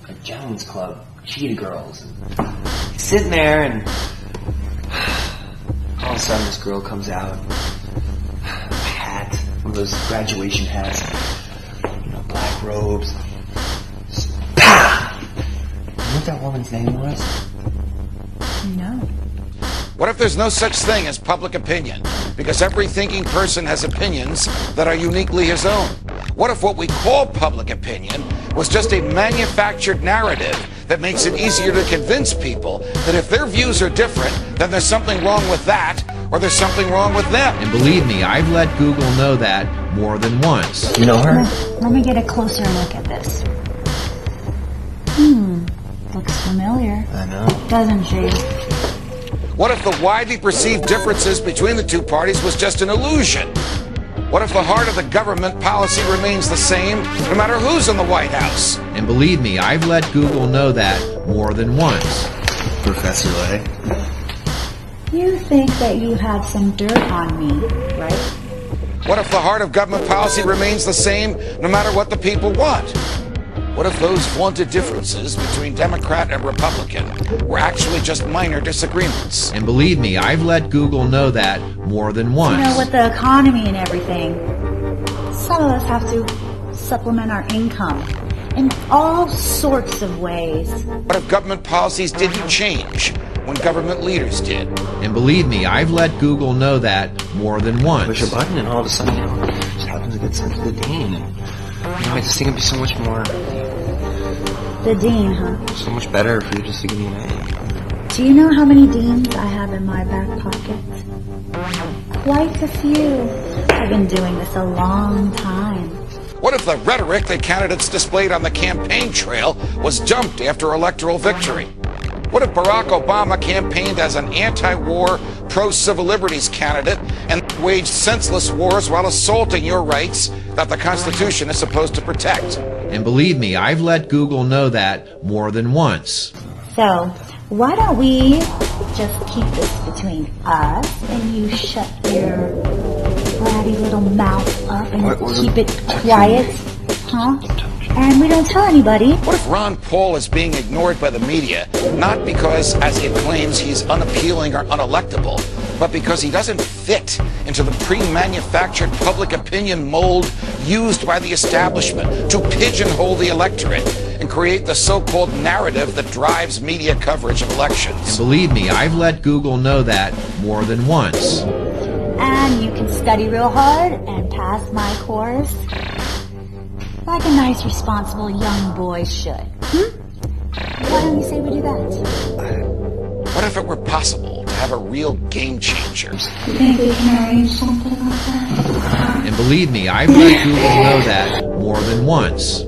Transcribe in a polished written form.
a gentleman's club, cheetah girls. And sitting there, and all of a sudden this girl comes out, a hat, one of those graduation hats, black robes. Pow! You know what that woman's name was? No. What if there's no such thing as public opinion? Because every thinking person has opinions that are uniquely his own. What if what we call public opinion was just a manufactured narrative that makes it easier to convince people that if their views are different, then there's something wrong with that, or there's something wrong with them? And believe me, I've let Google know that more than once. You know her? Let me get a closer look at this. Looks familiar. I know. Doesn't she? What if the widely perceived differences between the two parties was just an illusion? What if the heart of the government policy remains the same no matter who's in the White House? And believe me, I've let Google know that more than once. Professor Lay. You think that you had some dirt on me, right? What if the heart of government policy remains the same no matter what the people want? What if those vaunted differences between Democrat and Republican were actually just minor disagreements? And believe me, I've let Google know that more than once. You know, with the economy and everything, some of us have to supplement our income in all sorts of ways. What if government policies didn't change when government leaders did? And believe me, I've let Google know that more than once. Push a button and all of a sudden, just happens to get sent to the dean. And, I just think it'd be so much more... The dean, huh? So much better for you just to give me an A. Do you know how many deans I have in my back pocket? Quite a few. I've been doing this a long time. What if the rhetoric that candidates displayed on the campaign trail was dumped after electoral victory? What if Barack Obama campaigned as an anti-war, pro-civil liberties candidate and waged senseless wars while assaulting your rights that the Constitution is supposed to protect? And believe me, I've let Google know that more than once. So, why don't we just keep this between us and you shut your bratty little mouth up and keep it quiet, huh? And we don't tell anybody. What if Ron Paul is being ignored by the media, not because, as it claims, he's unappealing or unelectable, but because he doesn't fit into the pre-manufactured public opinion mold used by the establishment to pigeonhole the electorate and create the so-called narrative that drives media coverage of elections? And believe me, I've let Google know that more than once. And you can study real hard and pass my course like a nice, responsible young boy should. Why don't you say we do that? What if it were possible to have a real game changer? You think we can arrange something like that? And believe me, I've let Google know that more than once.